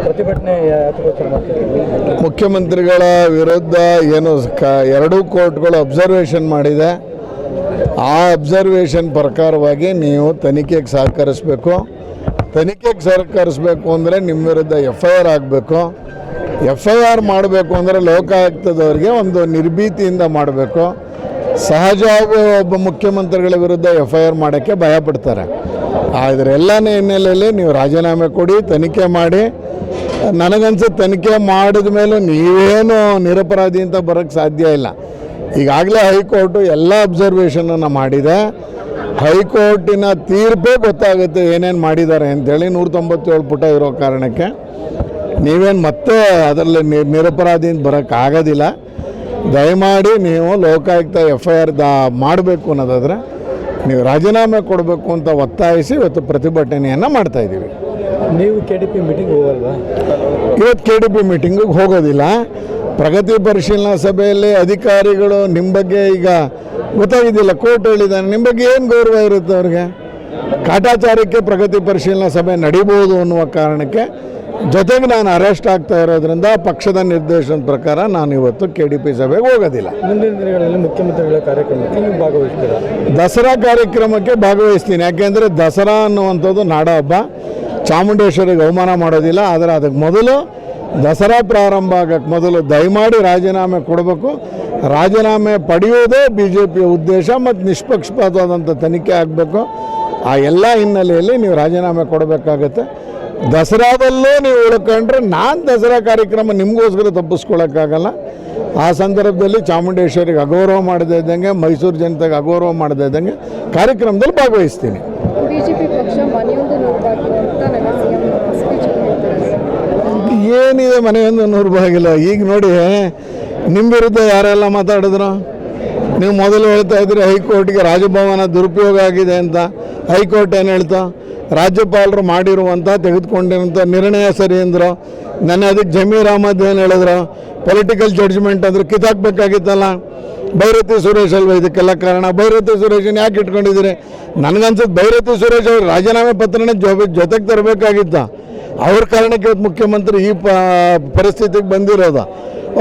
ಪ್ರತಿಭಟನೆ ಮುಖ್ಯಮಂತ್ರಿಗಳ ವಿರುದ್ಧ ಏನು ಎರಡೂ ಕೋರ್ಟ್ಗಳು ಅಬ್ಸರ್ವೇಷನ್ ಮಾಡಿದೆ. ಆ ಅಬ್ಸರ್ವೇಷನ್ ಪ್ರಕಾರವಾಗಿ ನೀವು ತನಿಖೆಗೆ ಸಹಕರಿಸಬೇಕು. ತನಿಖೆಗೆ ಸಹಕರಿಸಬೇಕು ಅಂದರೆ ನಿಮ್ಮ ವಿರುದ್ಧ FIR ಆಗಬೇಕು. FIR ಮಾಡಬೇಕು ಅಂದರೆ ಲೋಕಾಯುಕ್ತದವರಿಗೆ ಒಂದು ನಿರ್ಭೀತಿಯಿಂದ ಮಾಡಬೇಕು. ಸಹಜವಾಗಿ ಒಬ್ಬ ಮುಖ್ಯಮಂತ್ರಿಗಳ ವಿರುದ್ಧ FIR ಮಾಡೋಕ್ಕೆ ಭಯಪಡ್ತಾರೆ. ಆದರೆ ಎಲ್ಲನೇ ಹಿನ್ನೆಲೆಯಲ್ಲಿ ನೀವು ರಾಜೀನಾಮೆ ಕೊಡಿ, ತನಿಖೆ ಮಾಡಿ. ನನಗನ್ಸುತ್ತೆ ತನಿಖೆ ಮಾಡಿದ ಮೇಲೂ ನೀವೇನು ನಿರಪರಾಧಿ ಅಂತ ಬರೋಕ್ಕೆ ಸಾಧ್ಯ ಇಲ್ಲ. ಈಗಾಗಲೇ ಹೈಕೋರ್ಟು ಎಲ್ಲ ಅಬ್ಸರ್ವೇಷನನ್ನು ಮಾಡಿದೆ. ಹೈಕೋರ್ಟಿನ ತೀರ್ಪೇ ಗೊತ್ತಾಗುತ್ತೆ ಏನೇನು ಮಾಡಿದ್ದಾರೆ ಅಂಥೇಳಿ. 197 ಪುಟ ಇರೋ ಕಾರಣಕ್ಕೆ ನೀವೇನು ಮತ್ತೆ ಅದರಲ್ಲಿ ನಿರಪರಾಧಿಯಿಂದ ಬರೋಕ್ಕಾಗೋದಿಲ್ಲ. ದಯಮಾಡಿ ನೀವು ಲೋಕಾಯುಕ್ತ FIR ಮಾಡಬೇಕು ಅನ್ನೋದಾದರೆ ನೀವು ರಾಜೀನಾಮೆ ಕೊಡಬೇಕು ಅಂತ ಒತ್ತಾಯಿಸಿ ಇವತ್ತು ಪ್ರತಿಭಟನೆಯನ್ನು ಮಾಡ್ತಾಯಿದ್ದೀವಿ. ನೀವು KDP ಮೀಟಿಂಗ್ ಹೋಗಲ್ವಾ? ಇವತ್ತು KDP ಮೀಟಿಂಗಿಗೆ ಹೋಗೋದಿಲ್ಲ. ಪ್ರಗತಿ ಪರಿಶೀಲನಾ ಸಭೆಯಲ್ಲಿ ಅಧಿಕಾರಿಗಳು ನಿಮ್ಮ ಬಗ್ಗೆ ಈಗ ಗೊತ್ತಾಗಿದ್ದಿಲ್ಲ, ಕೋರ್ಟ್ ಹೇಳಿದ್ದಾನೆ, ನಿಮ್ಮ ಬಗ್ಗೆ ಏನು ಗೌರವ ಇರುತ್ತೆ ಅವ್ರಿಗೆ? ಕಾಟಾಚಾರಕ್ಕೆ ಪ್ರಗತಿ ಪರಿಶೀಲನಾ ಸಭೆ ನಡೀಬೋದು ಅನ್ನುವ ಕಾರಣಕ್ಕೆ ಜೊತೆಗೆ ನಾನು ಅರೆಸ್ಟ್ ಆಗ್ತಾ ಇರೋದ್ರಿಂದ ಪಕ್ಷದ ನಿರ್ದೇಶನದ ಪ್ರಕಾರ ನಾನು ಇವತ್ತು KDP ಸಭೆಗೆ ಹೋಗೋದಿಲ್ಲ. ಮುಂದಿನ ದಿನಗಳಲ್ಲಿ ಮುಖ್ಯಮಂತ್ರಿಗಳ ಕಾರ್ಯಕ್ರಮಕ್ಕೆ ನೀವು ಭಾಗವಹಿಸ್ತೀರಾ? ದಸರಾ ಕಾರ್ಯಕ್ರಮಕ್ಕೆ ಭಾಗವಹಿಸ್ತೀನಿ. ಯಾಕೆಂದರೆ ದಸರಾ ಅನ್ನುವಂಥದ್ದು ನಾಡ ಹಬ್ಬ. ಚಾಮುಂಡೇಶ್ವರಿಗೆ ಅವಮಾನ ಮಾಡೋದಿಲ್ಲ. ಆದರೆ ಅದಕ್ಕೆ ಮೊದಲು ದಸರಾ ಪ್ರಾರಂಭ ಆಗೋಕ್ಕೆ ಮೊದಲು ದಯಮಾಡಿ ರಾಜೀನಾಮೆ ಕೊಡಬೇಕು. ರಾಜೀನಾಮೆ ಪಡೆಯೋದೇ BJPಯ ಉದ್ದೇಶ ಮತ್ತು ನಿಷ್ಪಕ್ಷಪಾತವಾದಂಥ ತನಿಖೆ ಆಗಬೇಕು. ಆ ಎಲ್ಲ ಹಿನ್ನೆಲೆಯಲ್ಲಿ ನೀವು ರಾಜೀನಾಮೆ ಕೊಡಬೇಕಾಗತ್ತೆ. ದಸರಾದಲ್ಲೂ ನೀವು ಉಳ್ಕೊಂಡ್ರೆ ನಾನು ದಸರಾ ಕಾರ್ಯಕ್ರಮ ನಿಮಗೋಸ್ಕರ ತಪ್ಪಿಸ್ಕೊಳ್ಳೋಕ್ಕಾಗಲ್ಲ. ಆ ಸಂದರ್ಭದಲ್ಲಿ ಚಾಮುಂಡೇಶ್ವರಿಗೆ ಅಗೌರವ ಮಾಡದೇ ಇದ್ದಂಗೆ, ಮೈಸೂರು ಜನತೆಗೆ ಅಗೌರವ ಮಾಡದೇ ಇದ್ದಂಗೆ ಕಾರ್ಯಕ್ರಮದಲ್ಲಿ ಭಾಗವಹಿಸ್ತೀನಿ. ಬಿಜೆಪಿ ಪಕ್ಷ ಮನೆಯೊಂದು ನೂರಬಾಗಿಲು ಅಂತ ನನ್ನ CM ಸ್ಪೀಚ್ ಕೊಟ್ಟಿದ್ದಾರೆ. ಏನಿದೆ ಮನೆಯೊಂದು 100 ಬಾಗಿಲು? ಈಗ ನೋಡಿ, ನಿಮ್ಮ ವಿರುದ್ಧ ಯಾರೆಲ್ಲ ಮಾತಾಡಿದ್ರು? ನೀವು ಮೊದಲು ಹೇಳ್ತಾ ಇದ್ರಿ ಹೈಕೋರ್ಟ್ಗೆ ರಾಜಭವನ ದುರುಪಯೋಗ ಆಗಿದೆ ಅಂತ. ಹೈಕೋರ್ಟ್ ಏನು ಹೇಳ್ತಾ? ರಾಜ್ಯಪಾಲರು ಮಾಡಿರುವಂಥ ತೆಗೆದುಕೊಂಡಿರುವಂಥ ನಿರ್ಣಯ ಸರಿ ಅಂದರು. ನನ್ನ ಅದಕ್ಕೆ ಜಮೀರ್ ಅಹಮದ್ ಏನು ಹೇಳಿದ್ರು? ಪೊಲಿಟಿಕಲ್ ಜಡ್ಜ್ಮೆಂಟ್ ಅಂದ್ರೆ ಕಿತ್ತಾಕಬೇಕಾಗಿತ್ತಲ್ಲ. ಭೈರತಿ ಸುರೇಶ್ ಅಲ್ವ ಇದಕ್ಕೆಲ್ಲ ಕಾರಣ? ಭೈರತಿ ಸುರೇಶನ್ ಯಾಕೆ ಇಟ್ಕೊಂಡಿದ್ದೀರಿ? ನನಗನ್ಸುತ್ತೆ ಭೈರತಿ ಸುರೇಶ್ ಅವರು ರಾಜೀನಾಮೆ ಪತ್ರನ ಜೊತೆಗೆ ತರಬೇಕಾಗಿತ್ತು. ಅವ್ರ ಕಾರಣಕ್ಕೆ ಇವತ್ತು ಮುಖ್ಯಮಂತ್ರಿ ಈ ಪರಿಸ್ಥಿತಿಗೆ ಬಂದಿರೋದು.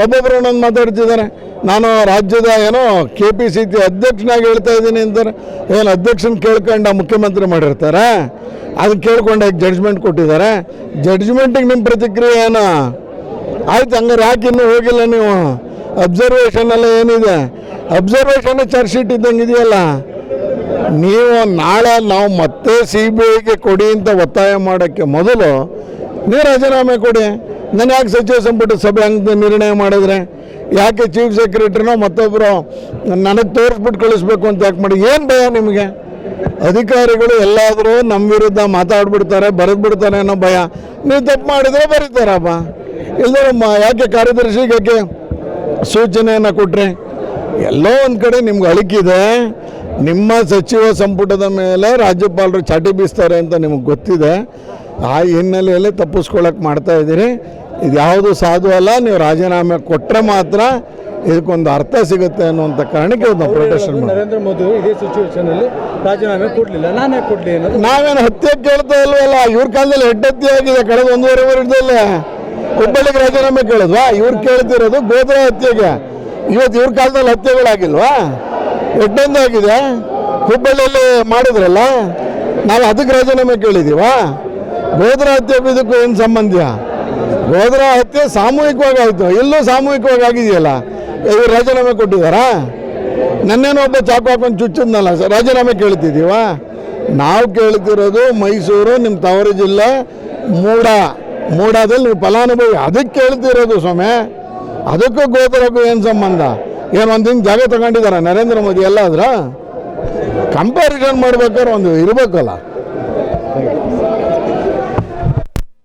ಒಬ್ಬೊಬ್ಬರು ಒಂದೊಂದು ಮಾತಾಡ್ತಿದ್ದಾರೆ. ನಾನು ರಾಜ್ಯದ ಏನೋ KPCC ಅಧ್ಯಕ್ಷನಾಗಿ ಹೇಳ್ತಾ ಇದ್ದೀನಿ ಅಂತಾರೆ. ಏನು ಅಧ್ಯಕ್ಷನ ಕೇಳ್ಕೊಂಡು ಮುಖ್ಯಮಂತ್ರಿ ಮಾಡಿರ್ತಾರೆ? ಅದನ್ನು ಕೇಳ್ಕೊಂಡು ಜಡ್ಜ್ಮೆಂಟ್ ಕೊಟ್ಟಿದ್ದಾರೆ. ಜಡ್ಜ್ಮೆಂಟಿಗೆ ನಿಮ್ಮ ಪ್ರತಿಕ್ರಿಯೆ ಏನು? ಆಯ್ತು, ಹಂಗಾರೆ ಯಾಕೆ ಇನ್ನೂ ಹೋಗಿಲ್ಲ ನೀವು? ಅಬ್ಸರ್ವೇಷನ್ ಏನಿದೆ? ಅಬ್ಸರ್ವೇಷನ್ ಚಾರ್ಜ್ ಶೀಟ್ ಇದ್ದಂಗೆ ಇದೆಯಲ್ಲ. ನೀವು ನಾಳೆ ನಾವು ಮತ್ತೆ CBIಗೆ ಕೊಡಿ ಅಂತ ಒತ್ತಾಯ ಮಾಡೋಕ್ಕೆ ಮೊದಲು ನೀವು ರಾಜೀನಾಮೆ ಕೊಡಿ. ನಾನು ಯಾಕೆ ಸಚಿವ ಸಂಪುಟ ಸಭೆ ಹಂಗೆ ನಿರ್ಣಯ ಮಾಡಿದ್ರೆ? ಯಾಕೆ ಚೀಫ್ ಸೆಕ್ರೆಟರಿನೋ ಮತ್ತೊಬ್ಬರು ನನಗೆ ತೋರಿಸ್ಬಿಟ್ಟು ಕಳಿಸ್ಬೇಕು ಅಂತ ಯಾಕೆ ಮಾಡಿ? ಏನು ಭಯ ನಿಮಗೆ? ಅಧಿಕಾರಿಗಳು ಎಲ್ಲಾದರೂ ನಮ್ಮ ವಿರುದ್ಧ ಮಾತಾಡ್ಬಿಡ್ತಾರೆ, ಬರೆದ್ಬಿಡ್ತಾರೆ ಅನ್ನೋ ಭಯ. ನೀವು ತಪ್ಪು ಮಾಡಿದರೆ ಬರೀತಾರಪ್ಪ. ಇಲ್ಲದ್ರೆ ಯಾಕೆ ಕಾರ್ಯದರ್ಶಿಗೆ ಯಾಕೆ ಸೂಚನೆಯನ್ನು ಕೊಟ್ಟರೆ? ಎಲ್ಲೋ ಒಂದು ಕಡೆ ನಿಮ್ಗೆ ಅಳಿಕಿದೆ. ನಿಮ್ಮ ಸಚಿವ ಸಂಪುಟದ ಮೇಲೆ ರಾಜ್ಯಪಾಲರು ಚಾಟಿ ಬೀಸ್ತಾರೆ ಅಂತ ನಿಮಗೆ ಗೊತ್ತಿದೆ. ಆ ಹಿನ್ನೆಲೆಯಲ್ಲಿ ತಪ್ಪಿಸ್ಕೊಳ್ಳೋಕೆ ಮಾಡ್ತಾ ಇದ್ದೀರಿ. ಇದು ಯಾವುದು ಸಾಧು ಅಲ್ಲ. ನೀವು ರಾಜೀನಾಮೆ ಕೊಟ್ಟರೆ ಮಾತ್ರ ಇದಕ್ಕೊಂದು ಅರ್ಥ ಸಿಗುತ್ತೆ ಅನ್ನುವಂಥ ಕಾರಣಕ್ಕೆ ನಾವು ಪ್ರೊಟೆಸ್ಟ್ ಮಾಡಿ. ನರೇಂದ್ರ ಮೋದಿ ಇದೇ ಸಿಚುವೇಶನಲ್ಲಿ ರಾಜೀನಾಮೆ ಕೊಡಲಿಲ್ಲ, ನಾನೇ ಕೊಡಲಿ ಅನ್ನೋದು. ನಾವೇನು ಹತ್ಯೆ ಕೇಳ್ತಾ ಇಲ್ವಲ್ಲ? ಇವ್ರ ಕಾಲದಲ್ಲಿ ಹೆಡ್ಡತ್ತಿ ಆಗಿದೆ ಕಳೆದ 1.5 ವರ್ಷದಲ್ಲೇ. ಹುಬ್ಬಳ್ಳಿಗೆ ರಾಜೀನಾಮೆ ಕೇಳಿದ್ವಾ? ಇವ್ರು ಕೇಳ್ತಿರೋದು ಗೋಧರಾ ಹತ್ಯೆಗೆ. ಇವತ್ತು ಇವ್ರ ಕಾಲದಲ್ಲಿ ಹತ್ಯೆಗಳಾಗಿಲ್ವಾ? ಹೆಡ್ಡಂದಾಗಿದೆ. ಹುಬ್ಬಳ್ಳಿಯಲ್ಲಿ ಮಾಡಿದ್ರಲ್ಲ, ನಾವು ಅದಕ್ಕೆ ರಾಜೀನಾಮೆ ಕೇಳಿದ್ದೀವಾ? ಗೋಧರಾ ಹತ್ಯೆಗೂ ಇದಕ್ಕೂ ಏನು ಸಂಬಂಧ? ಗೋಧರಾ ಹತ್ಯೆ ಸಾಮೂಹಿಕವಾಗಿ ಆಯಿತು, ಎಲ್ಲೂ ಸಾಮೂಹಿಕವಾಗಿ ಆಗಿದೆಯಲ್ಲ. ಇವ್ರು ರಾಜೀನಾಮೆ ಕೊಟ್ಟಿದ್ದಾರಾ? ನನ್ನೇನೋ ಒಬ್ಬ ಚಾಕು ಹಾಕೊಂಡು ಚುಚ್ಚಿದ್ನಲ್ಲ, ರಾಜೀನಾಮೆ ಕೇಳ್ತಿದ್ದೀವ? ನಾವು ಕೇಳ್ತಿರೋದು ಮೈಸೂರು, ನಿಮ್ಮ ತವರು ಜಿಲ್ಲೆ ಮೂಡಾದಲ್ಲಿ ನೀವು ಫಲಾನುಭವಿ, ಅದಕ್ಕೆ ಕೇಳ್ತಿರೋದು ಸ್ವಾಮಿ. ಅದಕ್ಕೂ ಗೋಧರಾಗೂ ಏನು ಸಂಬಂಧ? ಏನು ಒಂದು ಹಿಂಗೆ ಜಾಗ ತಗೊಂಡಿದ್ದಾರೆ ನರೇಂದ್ರ ಮೋದಿ ಎಲ್ಲಾದ್ರ? ಕಂಪ್ಯಾರಿಸನ್ ಮಾಡ್ಬೇಕಾದ್ರೆ ಒಂದು ಇರಬೇಕಲ್ಲ.